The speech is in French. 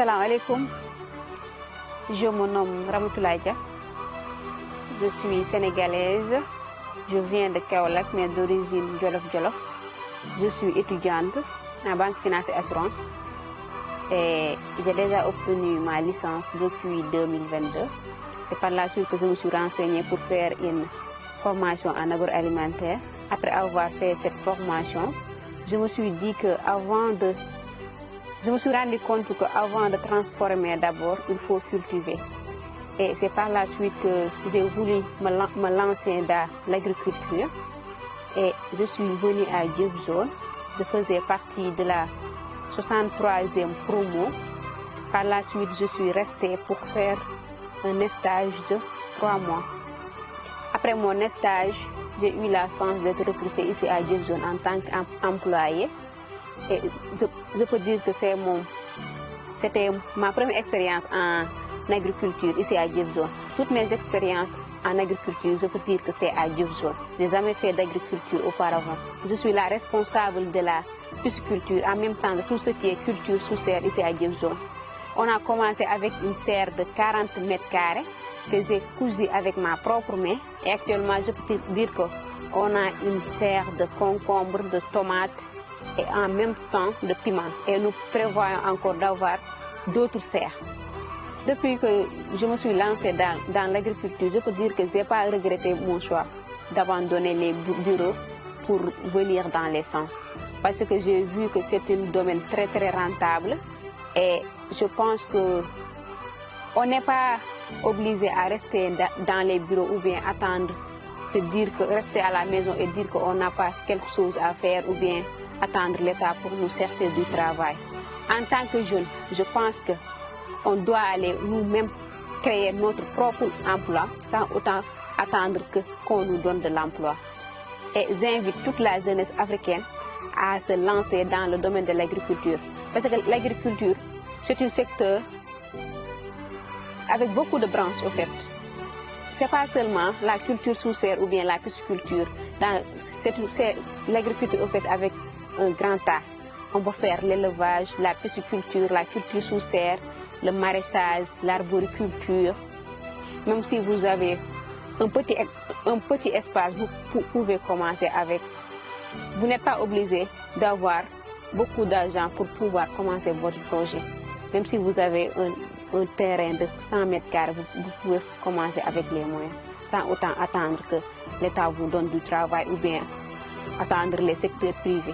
Salam alaikum, je me nomme Ramatoulaye Dia, je suis sénégalaise, je viens de Kaolack mais d'origine Jolof. Je suis étudiante en banque finance et assurance et j'ai déjà obtenu ma licence depuis 2022. C'est par la suite que je me suis renseignée pour faire une formation en agroalimentaire. Après avoir fait cette formation, je me suis rendu compte qu'avant de transformer d'abord, il faut cultiver. Et c'est par la suite que j'ai voulu me lancer dans l'agriculture. Et je suis venue à Dieuf Jaune. Je faisais partie de la 63e promo. Par la suite, je suis restée pour faire un stage de 3 mois. Après mon stage, j'ai eu la chance d'être recrutée ici à Dieuf Jaune en tant qu'employée. Et je peux dire que c'était ma première expérience en agriculture ici à Dieuf Jaune. Toutes mes expériences en agriculture, je peux dire que c'est à Dieuf Jaune. Je n'ai jamais fait d'agriculture auparavant. Je suis la responsable de la pisciculture, en même temps de tout ce qui est culture sous serre ici à Dieuf Jaune. On a commencé avec une serre de 40 mètres carrés que j'ai cousu avec ma propre main. Et actuellement, je peux dire qu'on a une serre de concombres, de tomates et en même temps de piment. Et nous prévoyons encore d'avoir d'autres serres. Depuis que je me suis lancée dans l'agriculture, je peux dire que je n'ai pas regretté mon choix d'abandonner les bureaux pour venir dans les champs. Parce que j'ai vu que c'est un domaine très rentable et je pense qu'on n'est pas obligé à rester dans les bureaux ou bien attendre de dire que rester à la maison et dire qu'on n'a pas quelque chose à faire ou bien attendre l'État pour nous chercher du travail. En tant que jeune, je pense qu'on doit aller nous-mêmes créer notre propre emploi sans autant attendre qu'on nous donne de l'emploi. Et j'invite toute la jeunesse africaine à se lancer dans le domaine de l'agriculture. Parce que l'agriculture, c'est un secteur avec beaucoup de branches au fait. Ce n'est pas seulement la culture sous serre ou bien la pisciculture. C'est l'agriculture au fait avec un grand tas. On peut faire l'élevage, la pisciculture, la culture sous serre, le maraîchage, l'arboriculture. Même si vous avez un petit espace, vous pouvez commencer avec. Vous n'êtes pas obligé d'avoir beaucoup d'argent pour pouvoir commencer votre projet. Même si vous avez un terrain de 100 mètres carrés, vous pouvez commencer avec les moyens, sans autant attendre que l'État vous donne du travail ou bien attendre les secteurs privés.